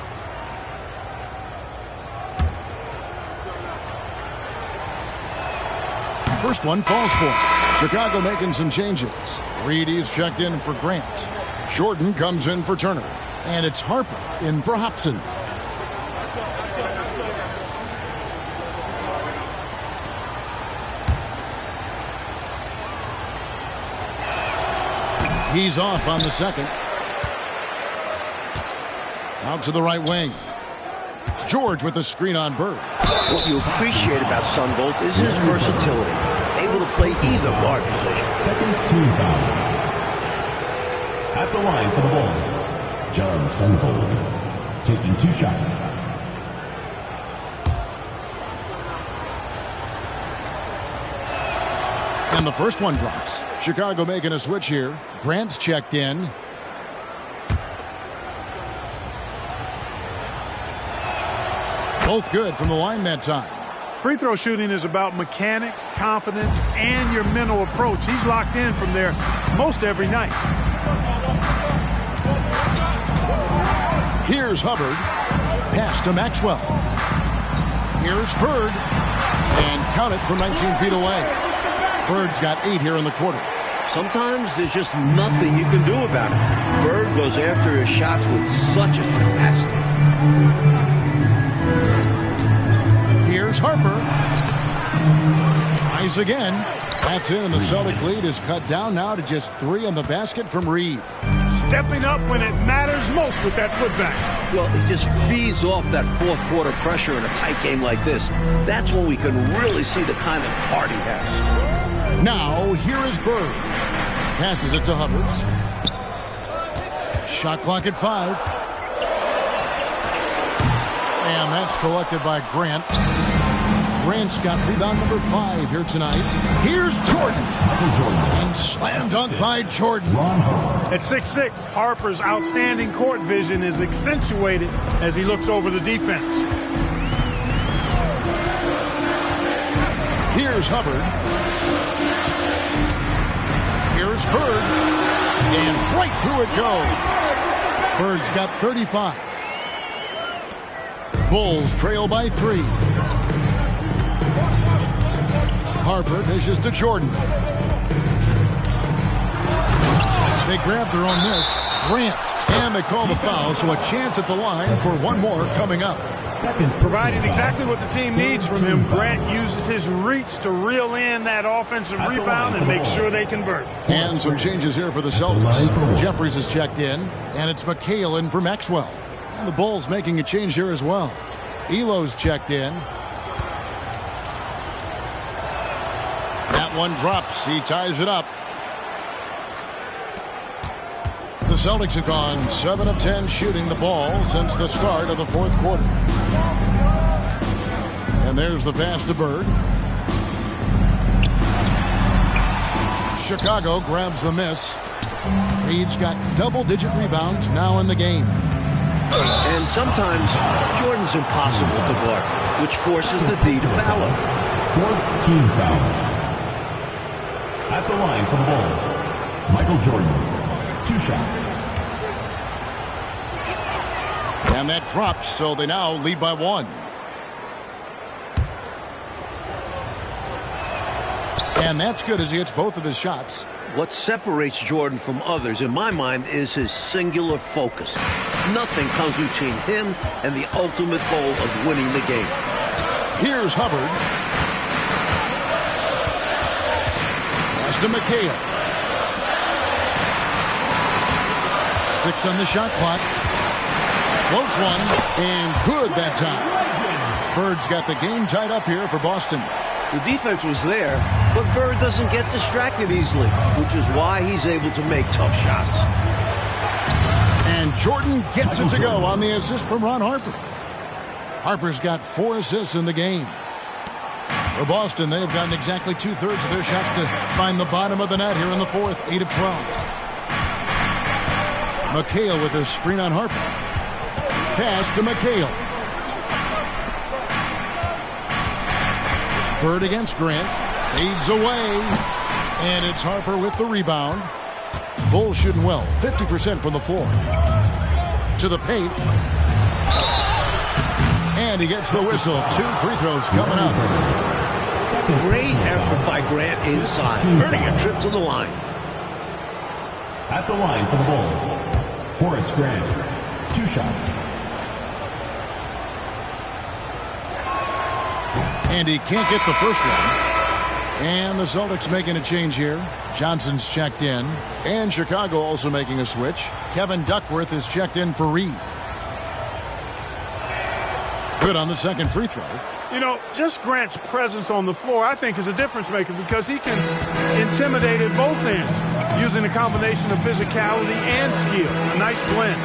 First one falls for him. Chicago making some changes. Reed is checked in for Grant. Jordan comes in for Turner. And it's Harper in for Hobson. He's off on the second. Out to the right wing. George with the screen on Bird. What you appreciate about Sunvolt is his versatility. Able to play either guard position. Second team foul. At the line for the Bulls, John Sunvolt taking 2 shots. And the first one drops. Chicago making a switch here. Grant's checked in. Both good from the line that time. Free throw shooting is about mechanics, confidence, and your mental approach. He's locked in from there most every night. Here's Hubbard. Pass to Maxwell. Here's Bird. And count it from 19 feet away. Bird's got 8 here in the quarter. Sometimes there's just nothing you can do about it. Bird goes after his shots with such a tenacity. Here's Harper. Tries again. That's in, and the Celtic lead is cut down now to just 3 on the basket from Reed. Stepping up when it matters most with that putback. Well, he just feeds off that 4th quarter pressure in a tight game like this. That's when we can really see the kind of heart he has. Now, here is Bird. Passes it to Hubbard. Shot clock at 5. And that's collected by Grant. Grant's got rebound number 5 here tonight. Here's Jordan. And slam dunk by Jordan. At 6'6", Harper's outstanding court vision is accentuated as he looks over the defense. Here's Hubbard. Here's Bird. And right through it goes. Bird's got 35. Bulls trail by 3. Harper dishes to Jordan. They grab their own miss. Grant. And they call the foul, so a chance at the line for one more coming up. Providing exactly what the team needs from him, Grant uses his reach to reel in that offensive rebound and make sure they convert. And some changes here for the Celtics. Jefferies is checked in, and it's McHale in for Maxwell. And the Bulls making a change here as well. Elo's checked in. That one drops. He ties it up. The Celtics have gone 7 of 10 shooting the ball since the start of the 4th quarter. And there's the pass to Bird. Chicago grabs the miss. Reed's got double-digit rebounds now in the game. And sometimes Jordan's impossible to guard, which forces the D to foul him. 4th team foul. At the line for the Bulls, Michael Jordan. 2 shots. And that drops, so they now lead by 1. And that's good as he hits both of his shots. What separates Jordan from others, in my mind, is his singular focus. Nothing comes between him and the ultimate goal of winning the game. Here's Hubbard. Pass to McHale. 6 on the shot clock. Floats one, and good that time. Bird's got the game tied up here for Boston. The defense was there, but Bird doesn't get distracted easily, which is why he's able to make tough shots. And And Jordan gets it to go on the assist from Ron Harper. Harper's got 4 assists in the game. For Boston, they've gotten exactly 2/3 of their shots to find the bottom of the net here in the fourth, 8 of 12. McHale with a screen on Harper. Pass to McHale. Bird against Grant. Fades away. And it's Harper with the rebound. Bulls shooting well. 50% from the floor. To the paint. And he gets the whistle. 2 free throws coming up. Great effort by Grant inside. Earning a trip to the line. At the line for the Bulls, Horace Grant. 2 shots. And he can't get the first one. And the Celtics making a change here. Johnson's checked in. And Chicago also making a switch. Kevin Duckworth is checked in for Reed. Good on the second free throw. You know, just Grant's presence on the floor, I think, is a difference maker because he can intimidate at both ends using a combination of physicality and skill. A nice blend.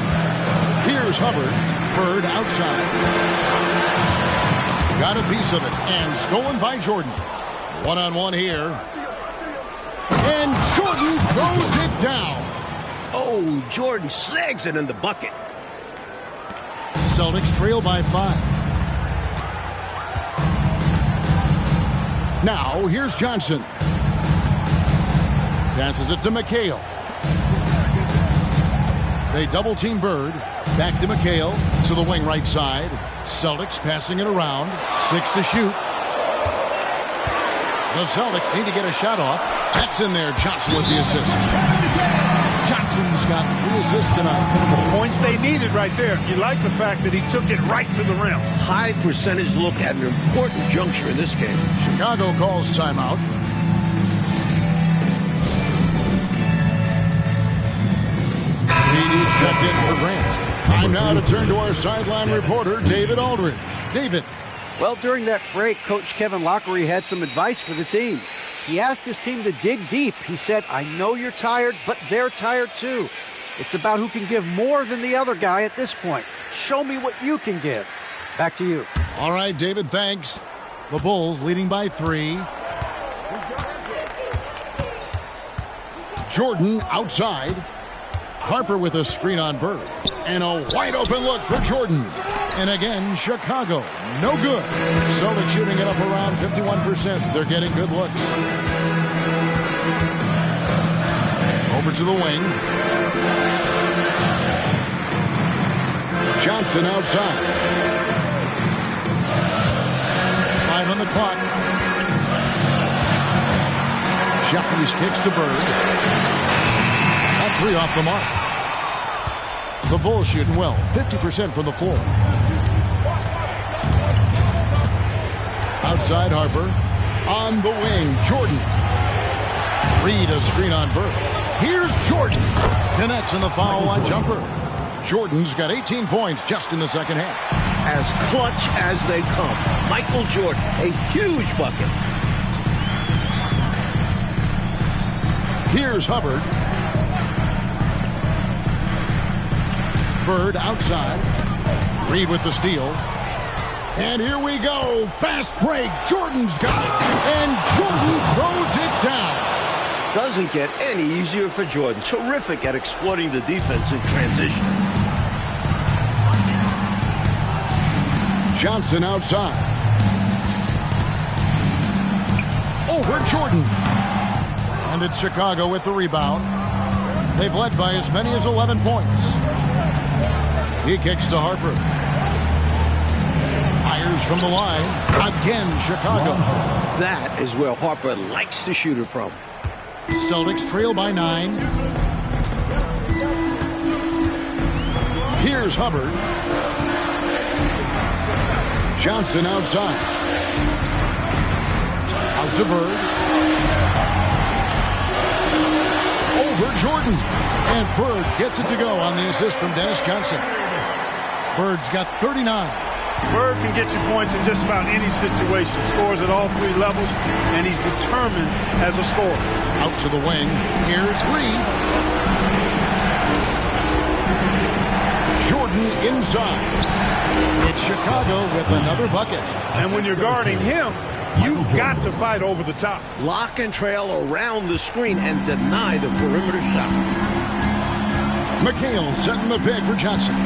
Here's Hubbard. Bird outside. Got a piece of it and stolen by Jordan. One-on-one here. And Jordan throws it down. Oh, Jordan snags it in the bucket. Celtics trail by 5. Now, here's Johnson. Passes it to McHale. They double-team Bird. Back to McHale. To the wing right side. Celtics passing it around. 6 to shoot. The Celtics need to get a shot off. That's in there. Johnson with the assist. Johnson's got 3 assists tonight. Points they needed right there. You like the fact that he took it right to the rim. High percentage look at an important juncture in this game. Chicago calls timeout. Reed checked in for Grant. Time now to turn to our sideline reporter, David Aldridge. David. Well, during that break, Coach Kevin Lockery had some advice for the team. He asked his team to dig deep. He said, I know you're tired, but they're tired too. It's about who can give more than the other guy at this point. Show me what you can give. Back to you. All right, David, thanks. The Bulls leading by 3. Jordan outside. Harper with a screen on Bird. And a wide open look for Jordan. And again, Chicago, no good. Celtics shooting it up around 51%. They're getting good looks. Over to the wing. Johnson outside. 5 on the clock. Jefferies kicks to Bird. At 3 off the mark. The Bulls shooting well, 50% from the floor. Outside Harper. On the wing, Jordan. Reed a screen on Bird. Here's Jordan. Connects in the foul line jumper. Jordan's got 18 points just in the second half. As clutch as they come. Michael Jordan, a huge bucket. Here's Hubbard. Bird outside. Reed with the steal. And here we go. Fast break. Jordan's got it. And Jordan throws it down. Doesn't get any easier for Jordan. Terrific at exploiting the defense in transition. Johnson outside. Over Jordan. And it's Chicago with the rebound. They've led by as many as 11 points. He kicks to Harper. Fires from the line. Again, Chicago. That is where Harper likes to shoot it from. Celtics trail by 9. Here's Hubbard. Johnson outside. Out to Bird. Over Jordan. And Bird gets it to go on the assist from Dennis Johnson. Bird's got 39. Bird can get you points in just about any situation. Scores at all 3 levels, and he's determined as a scorer. Out to the wing. Here's Reed. Jordan inside. It's Chicago with another bucket. And when you're guarding him, you've got to fight over the top. Lock and trail around the screen and deny the perimeter shot. McHale setting the pick for Johnson.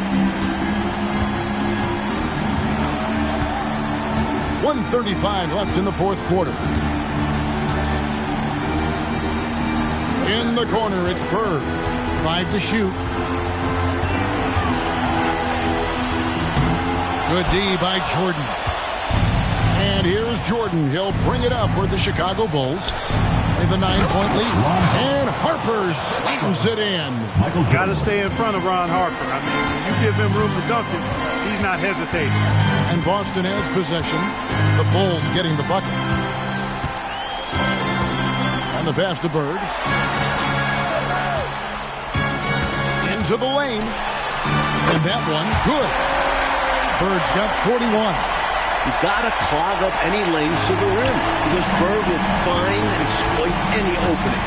1:35 left in the fourth quarter. In the corner, it's Bird. 5 to shoot. Good D by Jordan. And here's Jordan. He'll bring it up for the Chicago Bulls. They have a 9-point lead. And Harper slams it in. Got to stay in front of Ron Harper. I mean, when you give him room to dunk it, he's not hesitating. And Boston has possession. The Bulls getting the bucket. And the pass to Bird. Into the lane. And that one, good. Bird's got 41. You got to clog up any lanes to the rim because Bird will find and exploit any opening.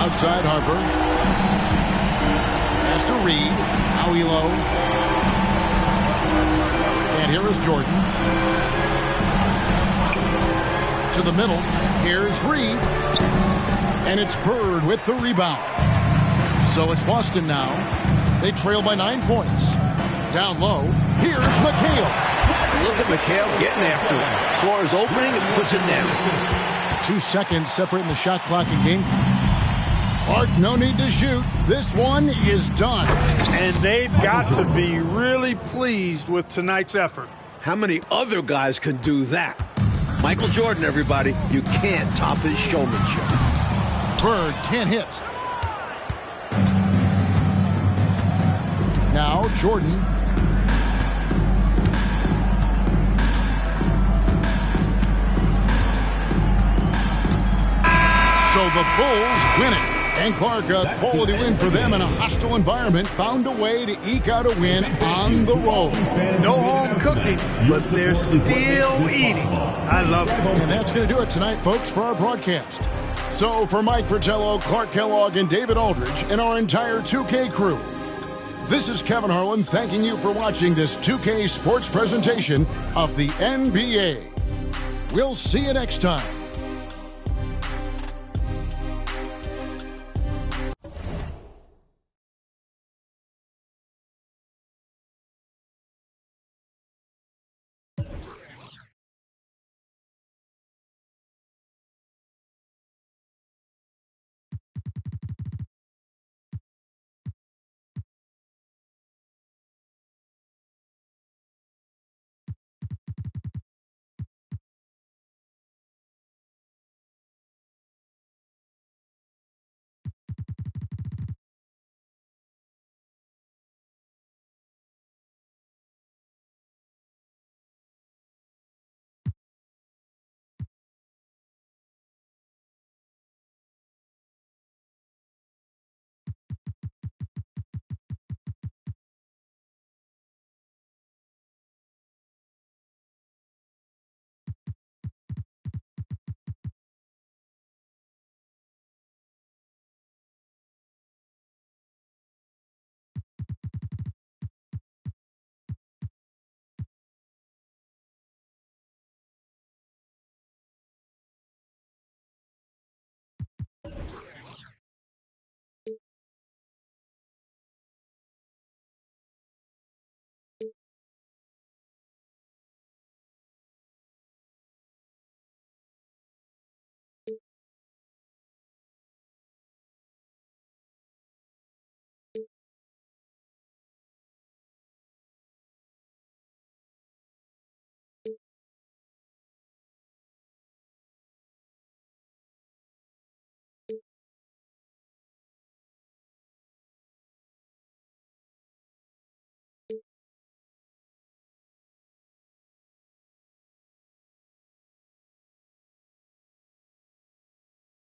Outside Harper. Pass to Reed. Howie low. And here is Jordan. To the middle. Here's Reed. And it's Bird with the rebound. So it's Boston now. They trail by 9 points. Down low, here's McHale. Look at McHale getting after it. As far as opening, it puts it down. 2 seconds separating the shot clock and game clock. Clark, no need to shoot. This one is done. And they've got to be really pleased with tonight's effort. How many other guys can do that? Michael Jordan, everybody. You can't top his showmanship. Bird can't hit. Now Jordan. So the Bulls win it. And Clark, a quality win for them in a hostile environment, found a way to eke out a win on the road. No home cooking, but they're still eating. I love it. And that's going to do it tonight, folks, for our broadcast. So for Mike Fratello, Clark Kellogg, and David Aldridge, and our entire 2K crew, this is Kevin Harlan thanking you for watching this 2K sports presentation of the NBA. We'll see you next time.